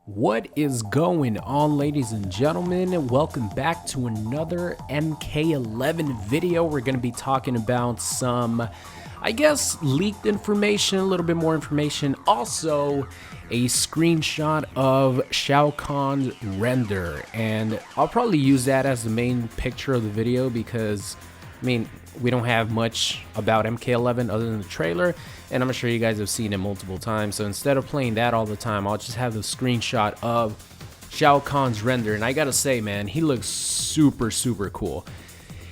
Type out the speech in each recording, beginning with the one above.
What is going on, ladies and gentlemen? Welcome back to another MK11 video. We're going to be talking about some, I guess, leaked information, a little bit more information. Also, a screenshot of Shao Kahn's render. And I'll probably use that as the main picture of the video because, I mean, we don't have much about MK11 other than the trailer, and I'm sure you guys have seen it multiple times. So instead of playing that all the time, I'll just have the screenshot of Shao Kahn's render. And I gotta say, man, he looks super cool.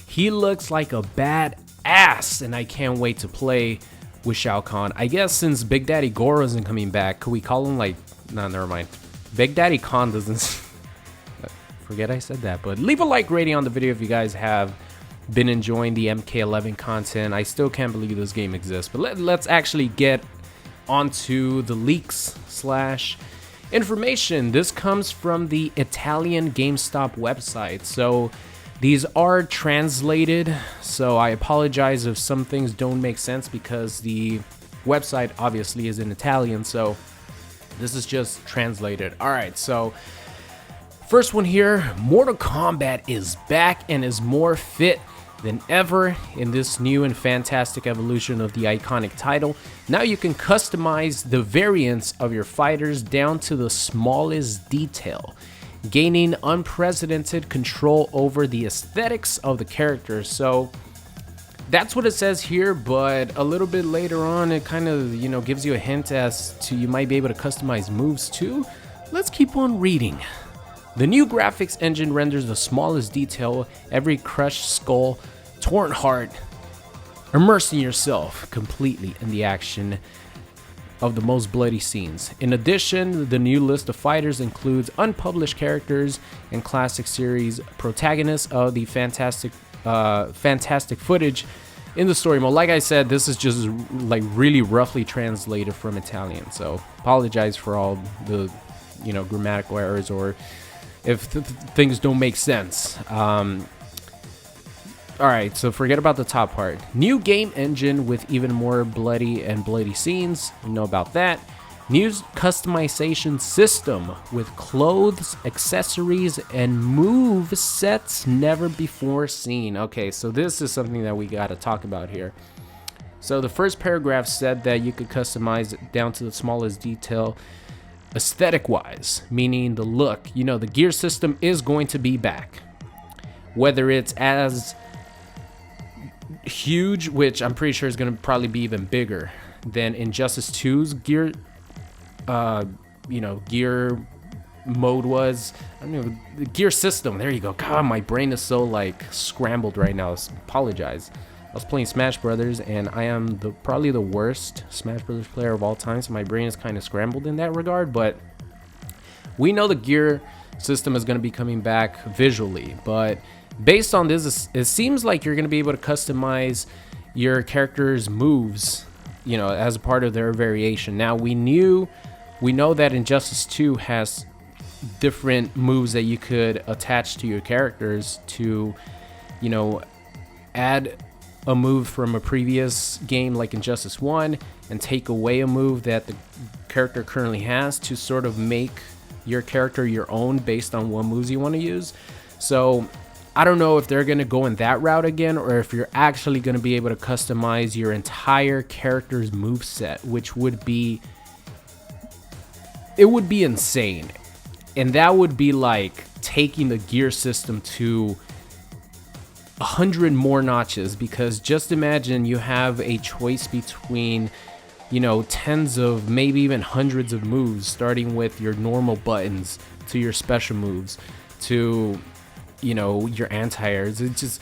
He looks like a badass, and I can't wait to play with Shao Kahn. I guess since Big Daddy Goro isn't coming back, could we call him like, no, never mind. Big Daddy Khan doesn't, forget I said that, but leave a like rating on the video if you guys have been enjoying the MK11 content. I still can't believe this game exists, but let's actually get onto the leaks slash information. This comes from the Italian GameStop website, so these are translated, so I apologize if some things don't make sense because the website obviously is in Italian, so this is just translated. All right, so first one here, Mortal Kombat is back and is more fit than ever in this new and fantastic evolution of the iconic title. Now you can customize the variants of your fighters down to the smallest detail, gaining unprecedented control over the aesthetics of the characters. So that's what it says here, but a little bit later on it kind of, gives you a hint as to you might be able to customize moves too. Let's keep on reading. The new graphics engine renders the smallest detail, every crushed skull, torn heart, immersing yourself completely in the action of the most bloody scenes. In addition, the new list of fighters includes unpublished characters and classic series protagonists of the fantastic footage in the story mode. Like I said, this is just like really roughly translated from Italian, so apologize for all the grammatical errors or if things don't make sense. Alright, so forget about the top part. New game engine with even more bloody scenes. You know about that. New customization system with clothes, accessories, and move sets never before seen. Okay, so this is something that we gotta talk about here. So the first paragraph said that you could customize it down to the smallest detail aesthetic wise, meaning the look. The gear system is going to be back, whether it's as huge, which I'm pretty sure is going to probably be even bigger than Injustice 2's gear gear mode was. I don't know, the gear system, there you go. God, my brain is so like scrambled right now. Apologize. I was playing Smash Brothers, and I am probably the worst Smash Brothers player of all time, so my brain is kind of scrambled in that regard. But we know the gear system is going to be coming back visually, but based on this, it seems like you're going to be able to customize your character's moves, as a part of their variation. Now, we know that Injustice 2 has different moves that you could attach to your characters to, add a move from a previous game like Injustice 1 and take away a move that the character currently has to sort of make your character your own based on what moves you want to use. So I don't know if they're going to go in that route again, or if you're actually going to be able to customize your entire character's moveset, which would be insane. And that would be like taking the gear system to 100 more notches, because just imagine you have a choice between tens of, maybe even hundreds of moves, starting with your normal buttons to your special moves to your anti-airs. It's just,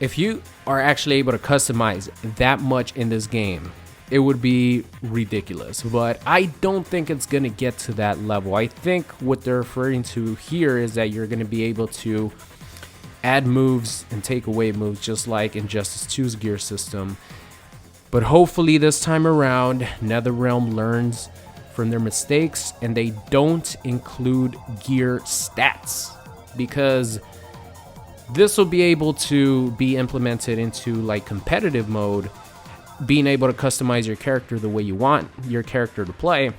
if you are actually able to customize that much in this game, it would be ridiculous. But I don't think it's going to get to that level. I think what they're referring to here is that you're going to be able to add moves and take away moves, just like Injustice 2's gear system. But hopefully this time around, NetherRealm learns from their mistakes and they don't include gear stats, because this will be able to be implemented into like competitive mode, being able to customize your character the way you want your character to play.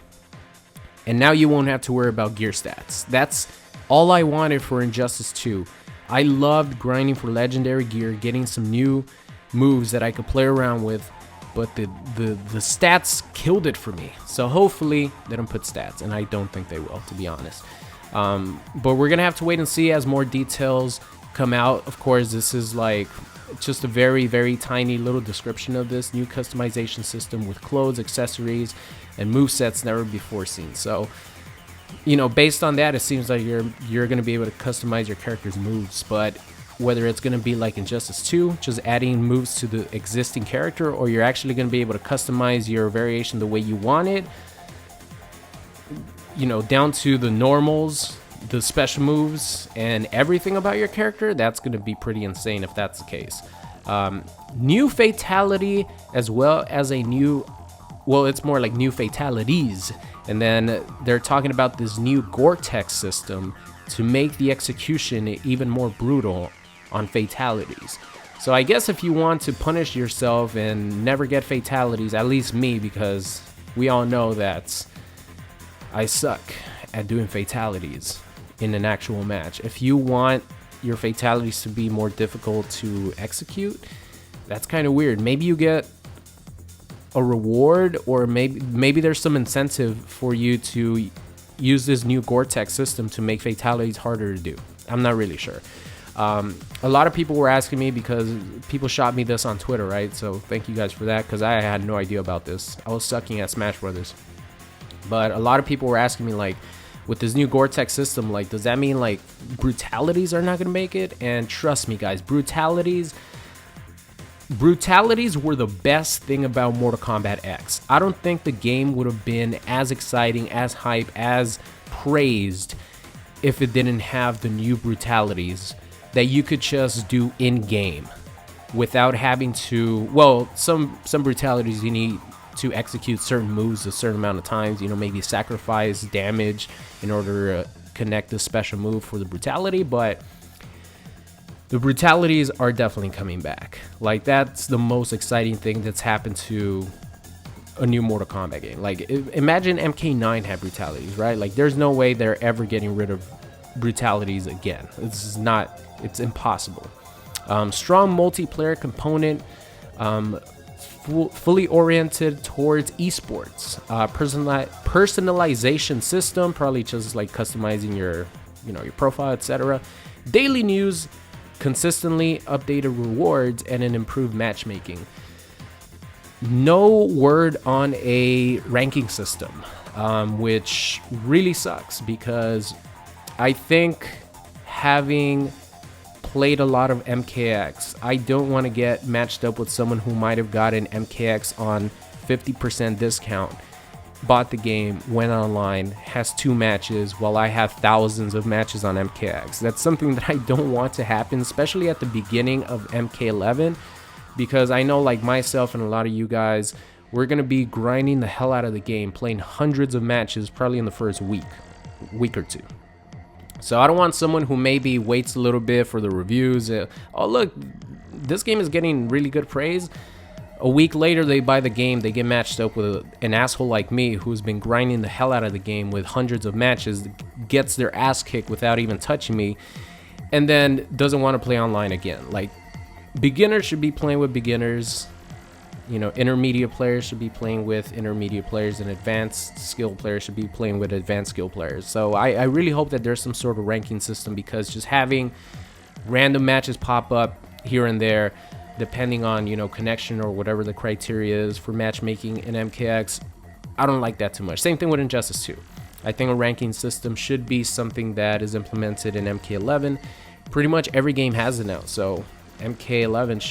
And now you won't have to worry about gear stats. That's all I wanted for Injustice 2. I loved grinding for legendary gear, getting some new moves that I could play around with, but the stats killed it for me. So hopefully they don't put stats, and I don't think they will, to be honest. But we're gonna have to wait and see as more details come out. Of course, this is like just a very, very tiny little description of this new customization system with clothes, accessories, and movesets never before seen. So, you know, based on that, it seems like you're going to be able to customize your character's moves. But whether it's going to be like Injustice 2, just adding moves to the existing character, or you're actually going to be able to customize your variation the way you want it, you know, down to the normals, the special moves, and everything about your character, that's going to be pretty insane if that's the case. New Fatality, as well as a new, well, it's more like new fatalities. And then they're talking about this new Gore-Tex system to make the execution even more brutal on fatalities. So I guess if you want to punish yourself and never get fatalities, at least me, because we all know that I suck at doing fatalities in an actual match. If you want your fatalities to be more difficult to execute, that's kind of weird. Maybe you get a reward, or maybe there's some incentive for you to use this new Gore-Tex system to make fatalities harder to do. I'm not really sure. A lot of people were asking me, because people shot me this on Twitter, right? So thank you guys for that, because I had no idea about this. I was sucking at Smash Brothers. But a lot of people were asking me, like, with this new Gore-Tex system, like, does that mean like brutalities are not gonna make it? And trust me, guys, brutalities were the best thing about Mortal Kombat X. I don't think the game would have been as exciting, as hype, as praised if it didn't have the new brutalities that you could just do in game without having to, well, some brutalities you need to execute certain moves a certain amount of times, you know, maybe sacrifice damage in order to connect the special move for the brutality, but the brutalities are definitely coming back. Like, that's the most exciting thing that's happened to a new Mortal Kombat game. Like, imagine MK9 had brutalities, right? Like, there's no way they're ever getting rid of brutalities again. It's impossible. Strong multiplayer component, fully oriented towards esports. Personalization system, probably just like customizing your profile, etc. Daily news, consistently updated rewards, and an improved matchmaking. No word on a ranking system, which really sucks, because I think, having played a lot of MKX, I don't want to get matched up with someone who might have gotten MKX on 50% discount, bought the game, went online, has 2 matches, while I have thousands of matches on MKX. That's something that I don't want to happen, especially at the beginning of MK11, because I know, like myself and a lot of you guys, we're going to be grinding the hell out of the game, playing hundreds of matches probably in the first week or two. So I don't want someone who maybe waits a little bit for the reviews. Oh, look, this game is getting really good praise. A week later, they buy the game, they get matched up with an asshole like me who's been grinding the hell out of the game with hundreds of matches, gets their ass kicked without even touching me, and then doesn't want to play online again. Like, beginners should be playing with beginners. You know, intermediate players should be playing with intermediate players, and advanced skill players should be playing with advanced skill players. So I really hope that there's some sort of ranking system, because just having random matches pop up here and there, depending on, you know, connection or whatever the criteria is for matchmaking in MKX, I don't like that too much. Same thing with Injustice 2. I think a ranking system should be something that is implemented in MK11. Pretty much every game has it now, so MK11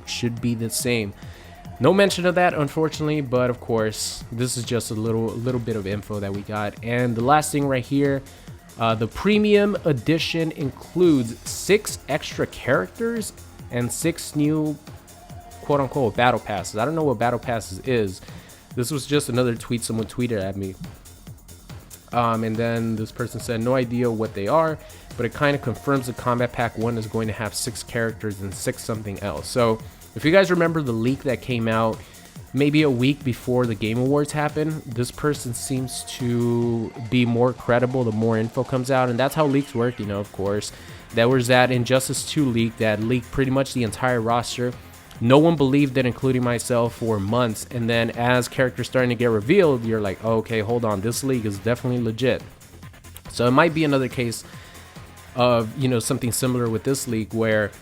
should be the same. No mention of that, unfortunately, but of course, this is just a little bit of info that we got. And the last thing right here, the premium edition includes 6 extra characters and 6 new quote-unquote battle passes. I don't know what battle passes is. This was just another tweet someone tweeted at me. And then this person said, no idea what they are, but it kind of confirms the Combat Pack 1 is going to have 6 characters and 6 something else. So if you guys remember the leak that came out maybe a week before the Game Awards happen. This person seems to be more credible the more info comes out, and that's how leaks work, you know, of course. There was that Injustice 2 leak that leaked pretty much the entire roster. No one believed it, including myself, for months, and then as characters starting to get revealed, you're like, oh, okay, hold on, this leak is definitely legit. So it might be another case of, you know, something similar with this leak where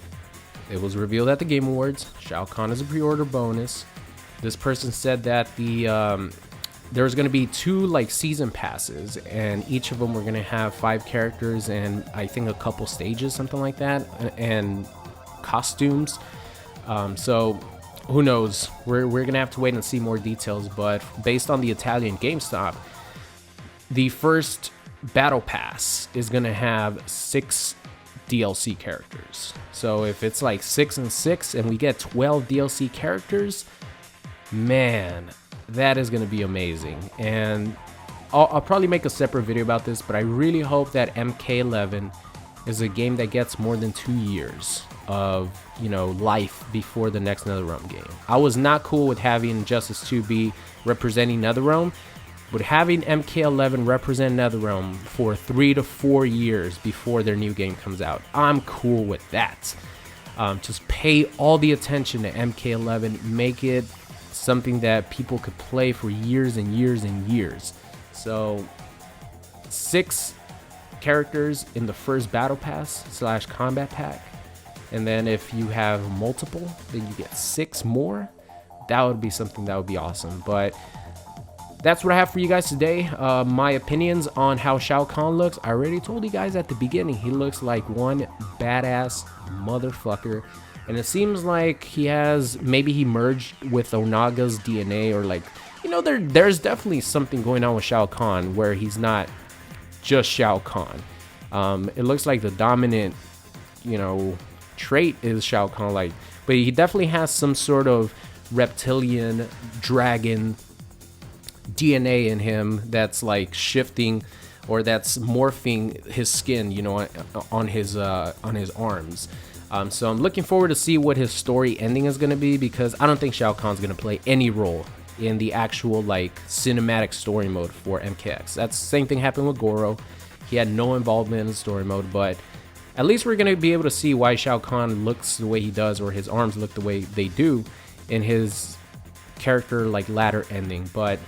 it was revealed at the Game Awards. Shao Kahn is a pre-order bonus. This person said that there's going to be 2 like season passes, and each of them were going to have 5 characters and I think a couple stages, something like that, and costumes. So who knows? We're going to have to wait and see more details. But based on the Italian GameStop, the first battle pass is going to have 6 DLC characters. So if it's like 6 and 6 and we get 12 DLC characters, man, that is going to be amazing. And I'll probably make a separate video about this, but I really hope that MK11 is a game that gets more than 2 years of, you know, life before the next NetherRealm game. I was not cool with having Injustice 2 be representing NetherRealm, but having MK11 represent NetherRealm for 3 to 4 years before their new game comes out, I'm cool with that. Just pay all the attention to MK11, make it something that people could play for years and years and years. So 6 characters in the first battle pass / combat pack, and then if you have multiple, then you get 6 more. That would be something that would be awesome. But that's what I have for you guys today. My opinions on how Shao Kahn looks. I already told you guys at the beginning, he looks like one badass motherfucker. And it seems like maybe he merged with Onaga's DNA, or like, you know, there's definitely something going on with Shao Kahn where he's not just Shao Kahn. It looks like the dominant, you know, trait is Shao Kahn, like, but he definitely has some sort of reptilian dragon DNA in him that's like shifting, or that's morphing his skin, you know, on his arms. So I'm looking forward to see what his story ending is going to be, because I don't think Shao Kahn's going to play any role in the actual like cinematic story mode for MKX. That's the same thing happened with Goro. He had no involvement in the story mode, but at least we're going to be able to see why Shao Kahn looks the way he does, or his arms look the way they do in his character like ladder ending. But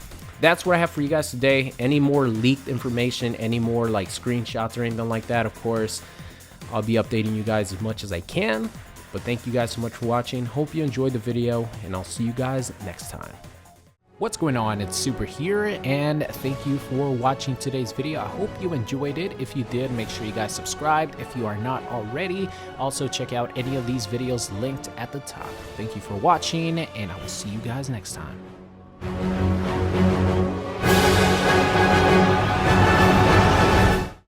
that's what I have for you guys today. Any more leaked information, any more like screenshots or anything like that, of course, I'll be updating you guys as much as I can. But thank you guys so much for watching. Hope you enjoyed the video, and I'll see you guys next time. What's going on? It's Super here, and thank you for watching today's video. I hope you enjoyed it. If you did, make sure you guys subscribed if you are not already. Also, check out any of these videos linked at the top. Thank you for watching, and I will see you guys next time.